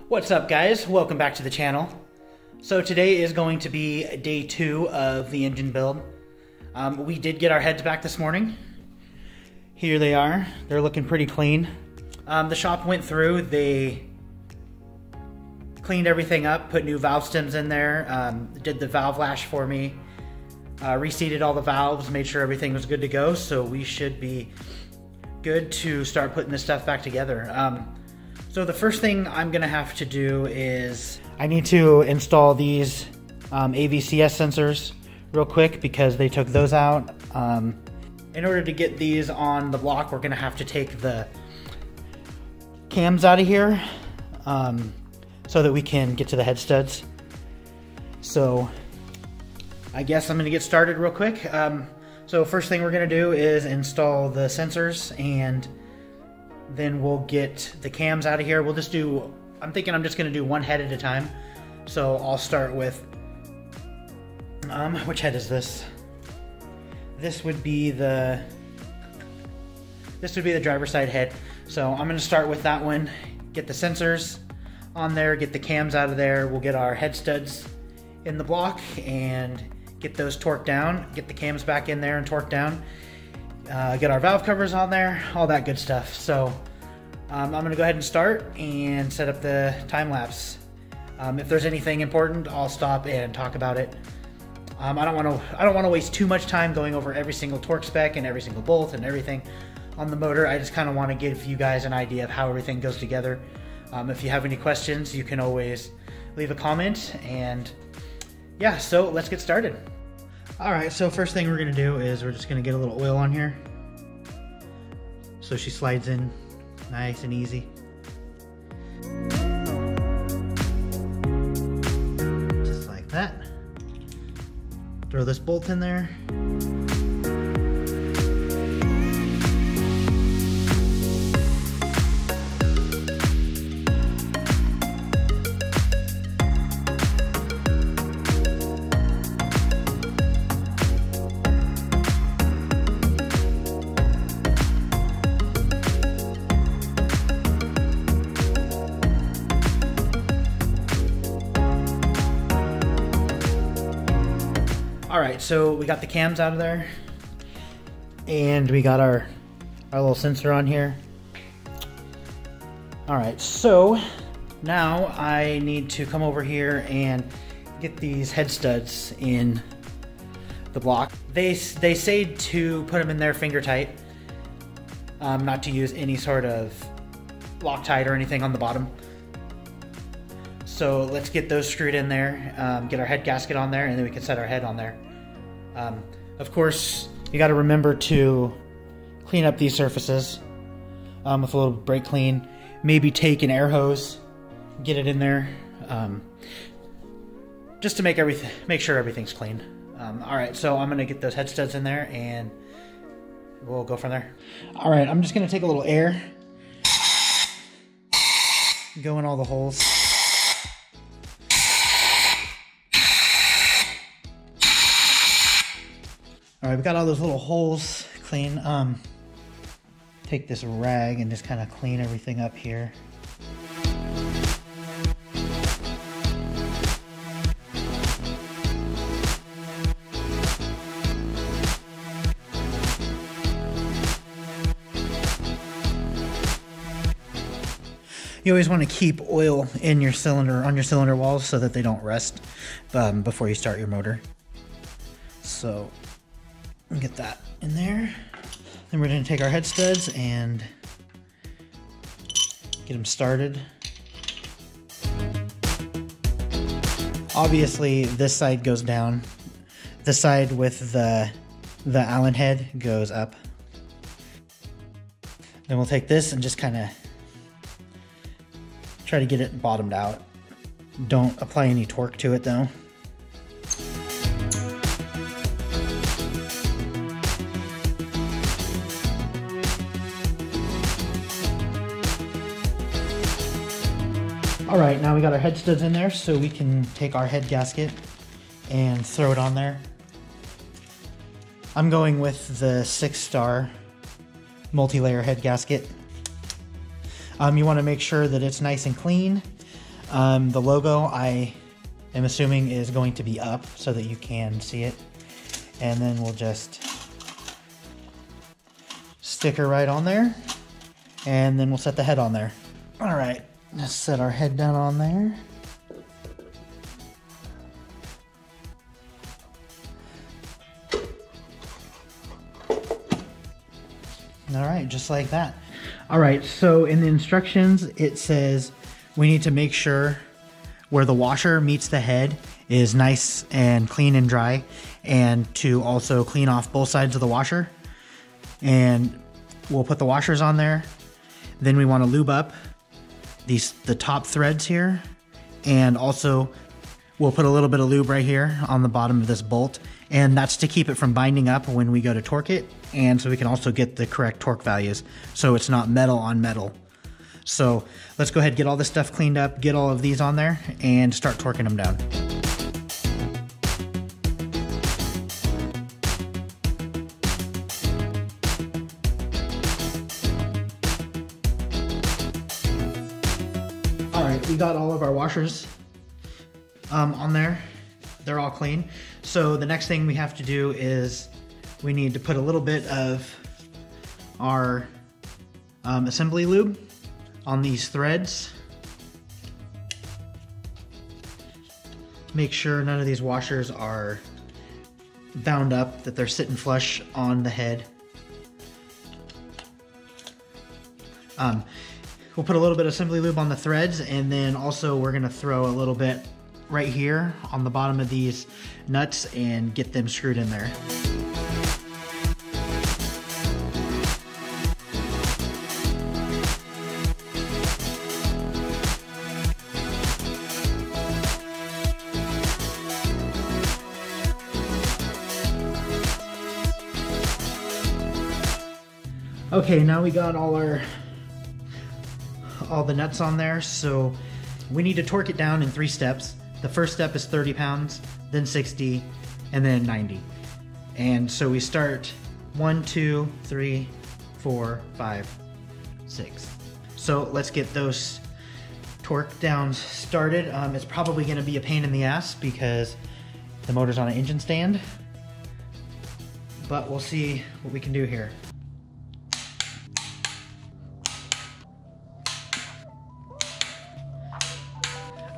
What's up, guys? Welcome back to the channel. So today is going to be day 2 of the engine build. We did get our heads back this morning. Here they are. They're looking pretty clean. The shop went through, they cleaned everything up, put new valve stems in there, did the valve lash for me, reseated all the valves, made sure everything was good to go, so we should be good to start putting this stuff back together. So the first thing I'm gonna have to do is I need to install these AVCS sensors real quick because they took those out. In order to get these on the block, we're gonna have to take the cams out of here so that we can get to the head studs. So I guess I'm gonna get started real quick. So first thing we're gonna do is install the sensors, and then we'll get the cams out of here. We'll just do, I'm thinking I'm just gonna do one head at a time. So I'll start with, which head is this? This would be the driver's side head. So I'm gonna start with that one, get the sensors on there, get the cams out of there. We'll get our head studs in the block and get those torqued down, get the cams back in there and torqued down. Get our valve covers on there, all that good stuff. So I'm gonna go ahead and start and set up the time lapse. If there's anything important, I'll stop and talk about it. I don't want to waste too much time going over every single torque spec and every single bolt and everything on the motor. I just kind of want to give you guys an idea of how everything goes together. If you have any questions, you can always leave a comment, and yeah, so let's get started. All right, so first thing we're gonna do is we're just gonna get a little oil on here so she slides in nice and easy. Just like that. Throw this bolt in there. Alright, so we got the cams out of there, and we got our little sensor on here. Alright, so now I need to come over here and get these head studs in the block. They say to put them in there finger tight, not to use any sort of Loctite or anything on the bottom. So let's get those screwed in there, get our head gasket on there, and then we can set our head on there. Of course, you got to remember to clean up these surfaces with a little brake clean. Maybe take an air hose, get it in there, just to make sure everything's clean. All right, so I'm gonna get those head studs in there, and we'll go from there. All right, I'm just gonna take a little air, go in all the holes. All right, we got all those little holes clean. Take this rag and just kind of clean everything up here. You always want to keep oil in your cylinder, on your cylinder walls, so that they don't rust before you start your motor. So get that in there. Then we're going to take our head studs and get them started. Obviously, this side goes down. The side with the Allen head goes up. Then we'll take this and just kind of try to get it bottomed out. Don't apply any torque to it though. All right, now we got our head studs in there, so we can take our head gasket and throw it on there. I'm going with the 6-star multi-layer head gasket. You want to make sure that it's nice and clean. The logo, I am assuming, is going to be up so that you can see it. And then we'll just stick her right on there. And then we'll set the head on there. All right, let's set our head down on there. All right, just like that. All right, so in the instructions, it says we need to make sure where the washer meets the head is nice and clean and dry, and to also clean off both sides of the washer. And we'll put the washers on there. Then we want to lube up the top threads here, and also we'll put a little bit of lube right here on the bottom of this bolt, and that's to keep it from binding up when we go to torque it, and so we can also get the correct torque values so it's not metal on metal. So let's go ahead and get all this stuff cleaned up, get all of these on there, and start torquing them down. All right, we got all of our washers on there. They're all clean. So the next thing we have to do is we need to put a little bit of our assembly lube on these threads. Make sure none of these washers are bound up, that they're sitting flush on the head. We'll put a little bit of assembly lube on the threads, and then also we're gonna throw a little bit right here on the bottom of these nuts and get them screwed in there. Okay, now we got all the nuts on there, so we need to torque it down in 3 steps. The first step is 30 pounds, then 60, and then 90. And so we start 1, 2, 3, 4, 5, 6. So let's get those torque downs started. It's probably gonna be a pain in the ass because the motor's on an engine stand, but we'll see what we can do here.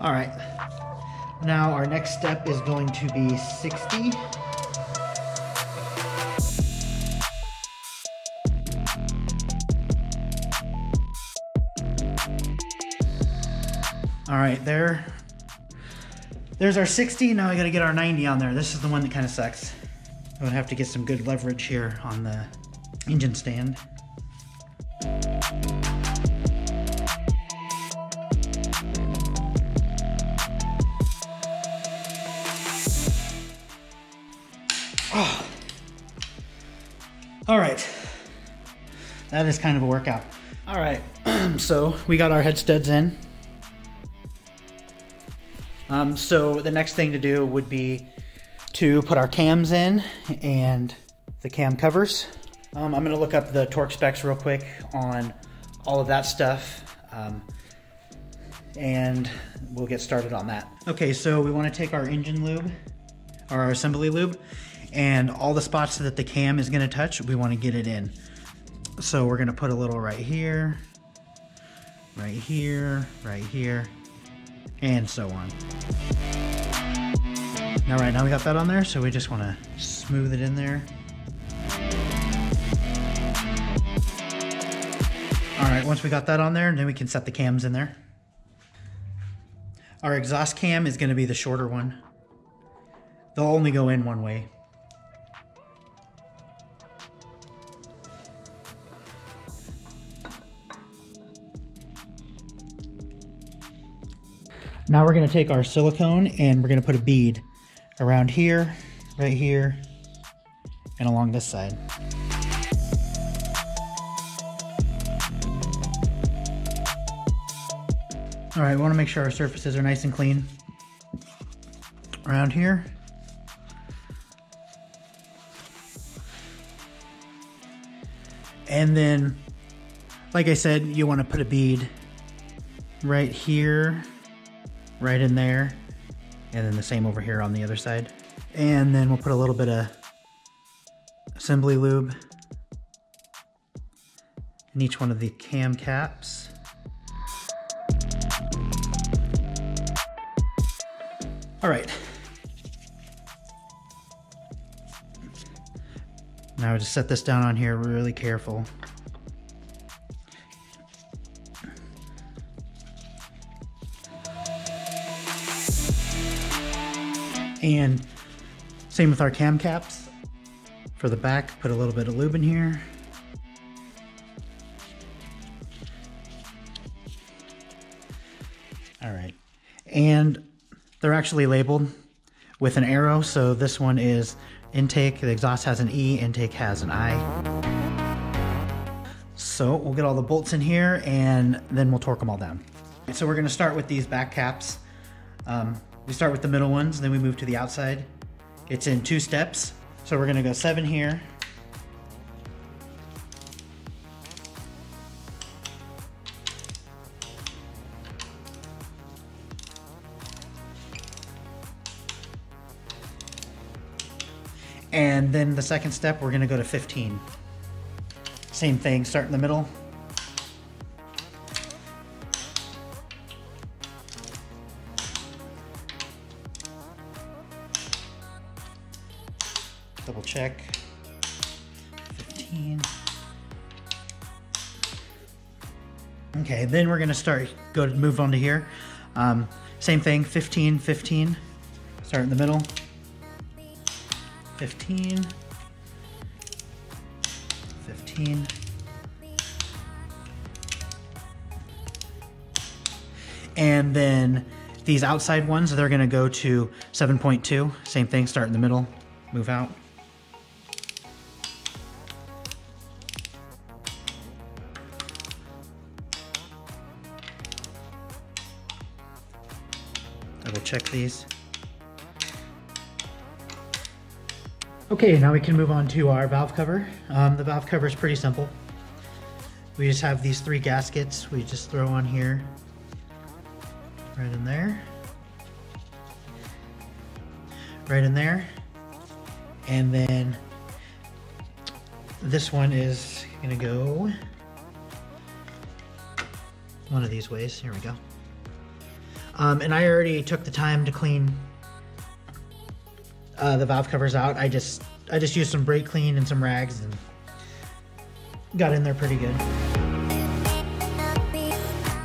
All right, now our next step is going to be 60. All right, there's our 60. Now I gotta get our 90 on there. This is the one that kind of sucks. I'm gonna have to get some good leverage here on the engine stand. Oh. All right, that is kind of a workout. All right, so we got our head studs in. So the next thing to do would be to put our cams in and the cam covers. I'm gonna look up the torque specs real quick on all of that stuff, and we'll get started on that. Okay, so we wanna take our engine lube, or our assembly lube, and all the spots that the cam is gonna touch, we wanna get it in. So we're gonna put a little right here, right here, right here, and so on. All right, now we got that on there, so we just wanna smooth it in there. All right, once we got that on there, then we can set the cams in there. Our exhaust cam is gonna be the shorter one. They'll only go in one way. Now we're gonna take our silicone and we're gonna put a bead around here, right here, and along this side. All right, we wanna make sure our surfaces are nice and clean around here. And then, like I said, you wanna put a bead right here right in there, and then the same over here on the other side. And then we'll put a little bit of assembly lube in each one of the cam caps. All right. Now just set this down on here really careful. And same with our cam caps. For the back, put a little bit of lube in here. All right. And they're actually labeled with an arrow. So this one is intake, the exhaust has an E, intake has an I. So we'll get all the bolts in here and then we'll torque them all down. So we're gonna start with these back caps. We start with the middle ones, then we move to the outside. It's in 2 steps. So we're gonna go 7 here. And then the second step, we're gonna go to 15. Same thing, start in the middle. Double check, 15. Okay, then we're gonna move on to here. Same thing, 15, 15. Start in the middle. 15, 15. And then these outside ones, they're gonna go to 7.2. Same thing, start in the middle, move out. Double check these. Okay, now we can move on to our valve cover. The valve cover is pretty simple. We just have these 3 gaskets we just throw on here, right in there, right in there, and then this one is gonna go one of these ways. Here we go. And I already took the time to clean the valve covers out. I just used some brake clean and some rags and got in there pretty good.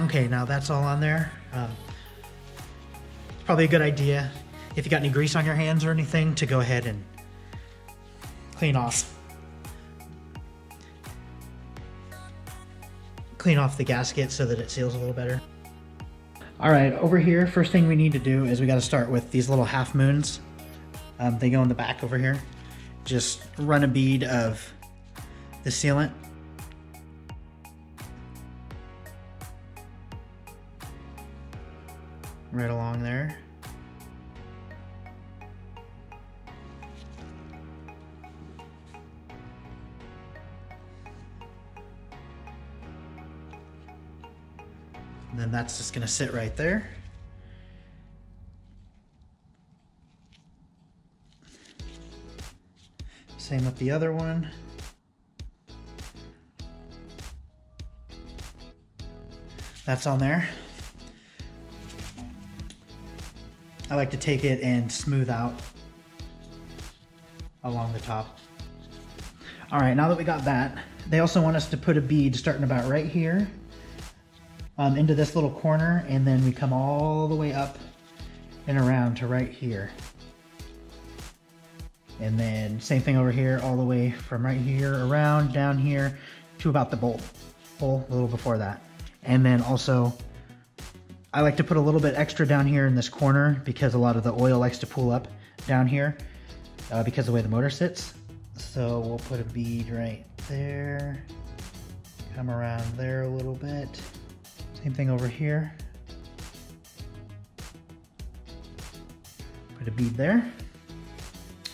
Okay, now that's all on there. It's probably a good idea, if you got any grease on your hands or anything, to go ahead and clean off the gasket so that it seals a little better. All right, over here, first thing we need to do is we got to start with these little half moons. They go in the back over here. Just run a bead of the sealant. Right along there. And then that's just gonna sit right there. Same with the other one. That's on there. I like to take it and smooth out along the top. All right, now that we got that, they also want us to put a bead starting about right here into this little corner, and then we come all the way up and around to right here. And then same thing over here, all the way from right here around down here to about the bolt hole a little before that. And then also, I like to put a little bit extra down here in this corner because a lot of the oil likes to pool up down here because of the way the motor sits. So we'll put a bead right there, come around there a little bit. Same thing over here. Put a bead there.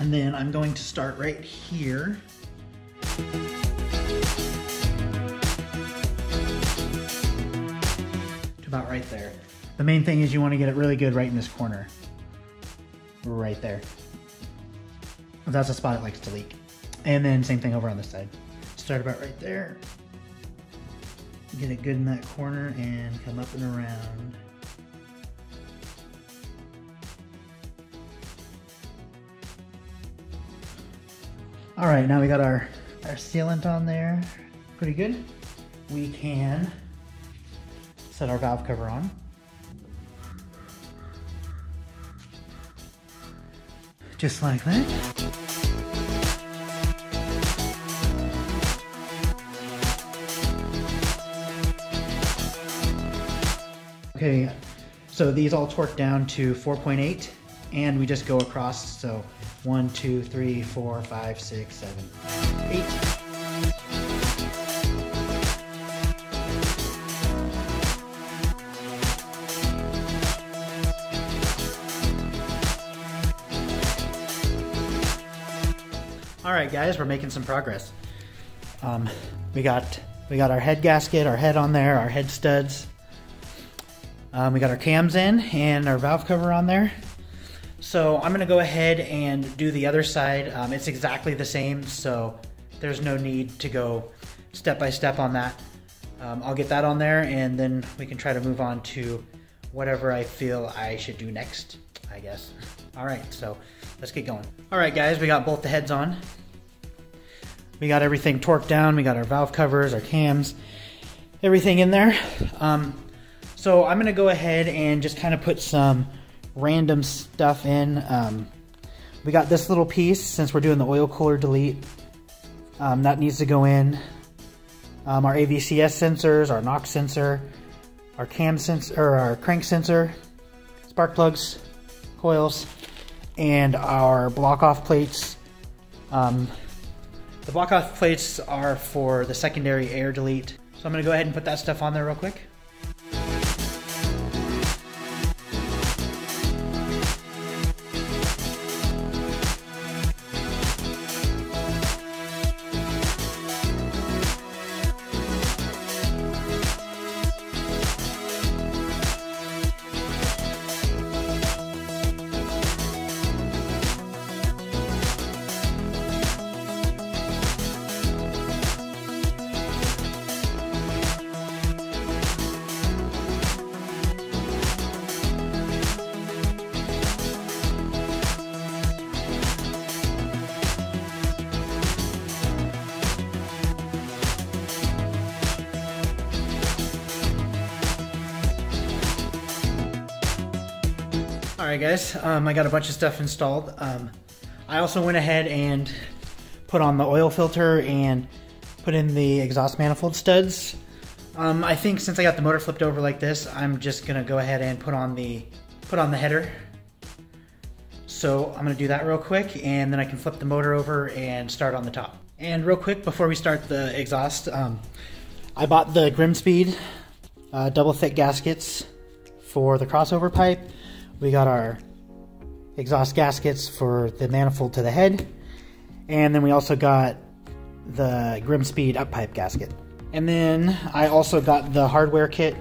And then I'm going to start right here. To about right there. The The main thing is you want to get it really good right in this corner. Right there. That's a spot it likes to leak. And then same thing over on this side. Start about right there. Get it good in that corner and come up and around. All right, now we got our sealant on there. Pretty good. We can set our valve cover on. Just like that. Okay, so these all torque down to 4.8 and we just go across, so 1, 2, 3, 4, 5, 6, 7, 8. All right, guys, we're making some progress. We got our head gasket, our head on there, our head studs. We got our cams in and our valve cover on there. So I'm gonna go ahead and do the other side. It's exactly the same, so there's no need to go step by step on that. I'll get that on there and then we can try to move on to whatever I feel I should do next, I guess. All right, so let's get going. All right, guys, we got both the heads on. We got everything torqued down. We got our valve covers, our cams, everything in there. So I'm gonna go ahead and just kind of put some random stuff in. We got this little piece, since we're doing the oil cooler delete, that needs to go in. Our AVCS sensors, our knock sensor, our cam sensor, or our crank sensor, spark plugs, coils, and our block off plates. The block off plates are for the secondary air delete. So I'm gonna go ahead and put that stuff on there real quick. Alright guys, I got a bunch of stuff installed. I also went ahead and put on the oil filter and put in the exhaust manifold studs. I think since I got the motor flipped over like this, I'm just gonna go ahead and put on the header. So I'm gonna do that real quick and then I can flip the motor over and start on the top. And real quick before we start the exhaust, I bought the Grimspeed double thick gaskets for the crossover pipe. We got our exhaust gaskets for the manifold to the head, and then we also got the Grimspeed up pipe gasket. And then I also got the hardware kit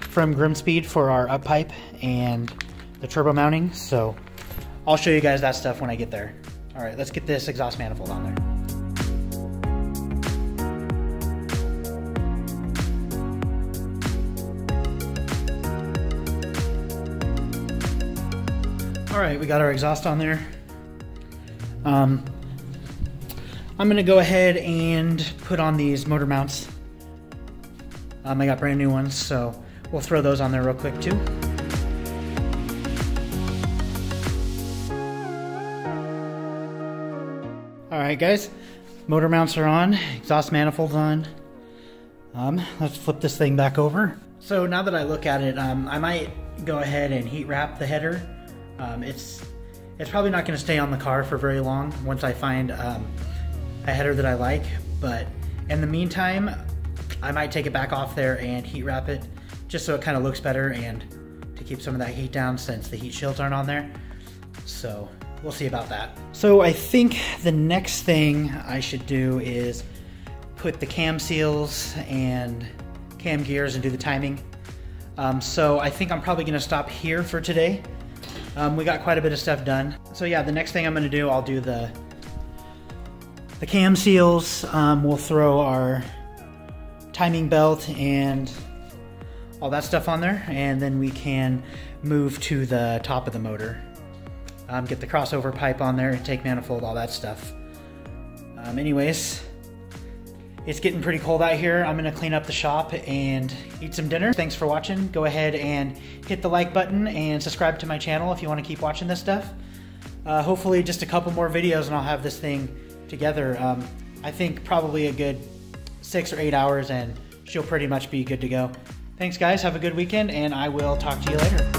from Grimspeed for our up pipe and the turbo mounting, so I'll show you guys that stuff when I get there. All right, let's get this exhaust manifold on there. All right, we got our exhaust on there. I'm gonna go ahead and put on these motor mounts. I got brand new ones, so we'll throw those on there real quick too. All right, guys, motor mounts are on, exhaust manifold's on. Let's flip this thing back over. So now that I look at it, I might go ahead and heat wrap the header. It's probably not going to stay on the car for very long once I find a header that I like, but in the meantime I might take it back off there and heat wrap it just so it kind of looks better and to keep some of that heat down since the heat shields aren't on there. So we'll see about that. So I think the next thing I should do is put the cam seals and cam gears and do the timing. So I think I'm probably gonna stop here for today. We got quite a bit of stuff done. So yeah, the next thing I'm gonna do, I'll do the cam seals. We'll throw our timing belt and all that stuff on there, and then we can move to the top of the motor. Get the crossover pipe on there, intake manifold, all that stuff. Anyways, it's getting pretty cold out here. I'm gonna clean up the shop and eat some dinner. Thanks for watching. Go ahead and hit the like button and subscribe to my channel if you wanna keep watching this stuff. Hopefully just a couple more videos and I'll have this thing together. I think probably a good 6 or 8 hours and she'll pretty much be good to go. Thanks guys, have a good weekend, and I will talk to you later.